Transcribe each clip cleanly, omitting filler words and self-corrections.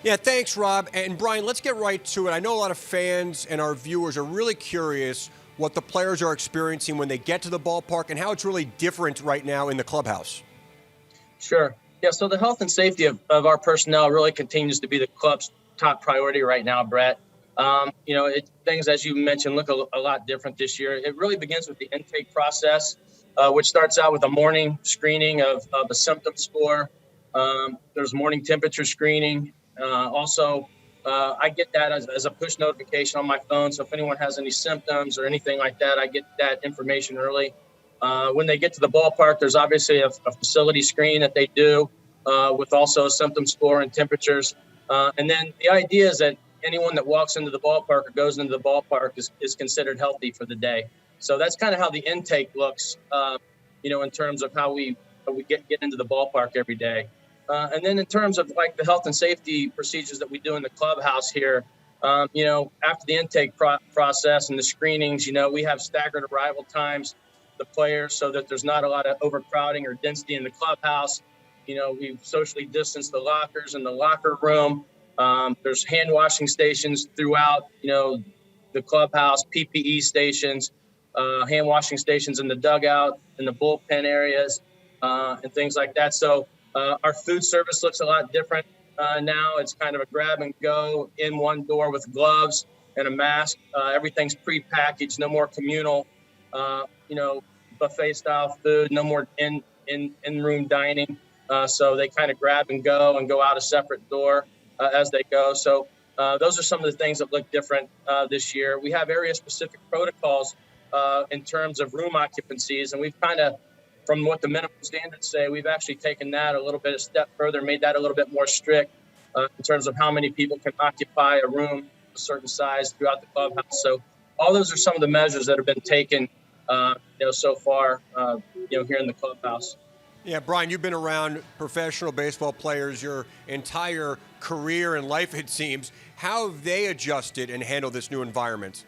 Yeah, thanks, Rob. And Brian, let's get right to it. I know a lot of fans and our viewers are really curious what the players are experiencing when they get to the ballpark and how it's really different right now in the clubhouse. Sure. Yeah, so the health and safety of our personnel really continues to be the club's top priority right now, Brett. Things, as you mentioned, look a lot different this year. It really begins with the intake process, which starts out with a morning screening of a symptom score. There's morning temperature screening. I get that as a push notification on my phone. So if anyone has any symptoms or anything like that, I get that information early. When they get to the ballpark, there's obviously a facility screen that they do with also a symptom score and temperatures. And then the idea is that anyone that walks into the ballpark or goes into the ballpark is considered healthy for the day. So that's kind of how the intake looks, in terms of how we get into the ballpark every day. And then in terms of like the health and safety procedures that we do in the clubhouse here, after the intake process and the screenings, we have staggered arrival times, the players, so that there's not a lot of overcrowding or density in the clubhouse. We've socially distanced the lockers in the locker room. There's hand washing stations throughout, the clubhouse, PPE stations, hand washing stations in the dugout, in the bullpen areas, and things like that. So our food service looks a lot different now. It's kind of a grab and go in one door with gloves and a mask. Everything's pre-packaged, no more communal, buffet style food, no more in-room dining. So they kind of grab and go out a separate door as they go. So those are some of the things that look different this year. We have area-specific protocols in terms of room occupancies, and we've kind of, from what the minimum standards say, we've actually taken that a step further, made that a little bit more strict in terms of how many people can occupy a room a certain size throughout the clubhouse. So all those are some of the measures that have been taken, so far, here in the clubhouse. Yeah, Brian, you've been around professional baseball players your entire career and life, it seems. How have they adjusted and handled this new environment?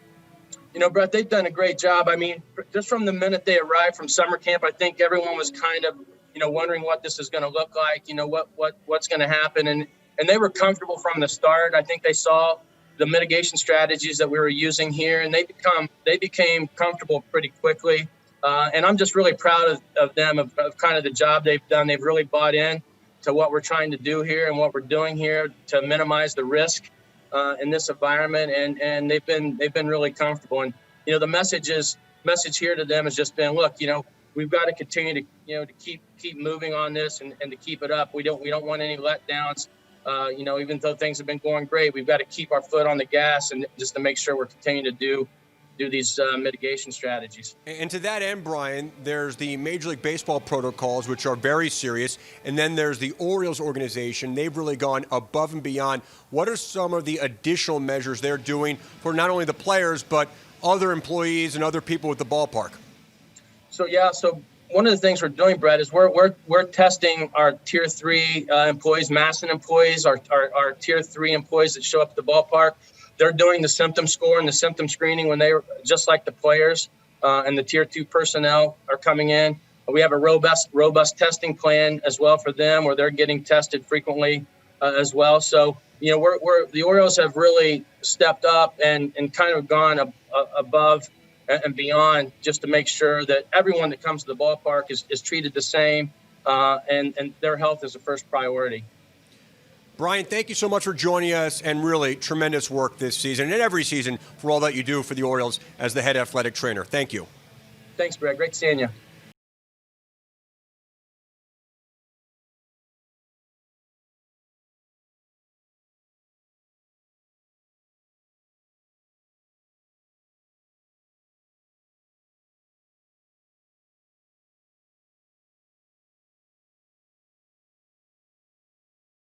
Brett, they've done a great job. I mean, just from the minute they arrived from summer camp, I think everyone was kind of, wondering what this is going to look like, what's going to happen. And they were comfortable from the start. I think they saw the mitigation strategies that we were using here, and they became comfortable pretty quickly. And I'm just really proud of them, of kind of the job they've done. They've really bought in to what we're trying to do here and what we're doing here to minimize the risk in this environment, and they've been really comfortable. And the message here to them has just been, look, we've got to continue to keep moving on this and to keep it up. We don't want any letdowns. Even though things have been going great, we've got to keep our foot on the gas and just to make sure we're continuing to do these mitigation strategies. And to that end, Brian, there's the Major League Baseball protocols, which are very serious, and then there's the Orioles organization. They've really gone above and beyond. What are some of the additional measures they're doing for not only the players, but other employees and other people at the ballpark? So one of the things we're doing, Brett, is we're testing our Tier 3 employees, MASN employees, our Tier 3 employees that show up at the ballpark. They're doing the symptom score and the symptom screening when they, just like the players and the Tier 2 personnel are coming in. We have a robust testing plan as well for them, where they're getting tested frequently as well. So, the Orioles have really stepped up and kind of gone above and beyond just to make sure that everyone that comes to the ballpark is treated the same, and their health is the first priority. Brian, thank you so much for joining us, and really tremendous work this season and every season for all that you do for the Orioles as the head athletic trainer. Thank you. Thanks, Brett. Great seeing you.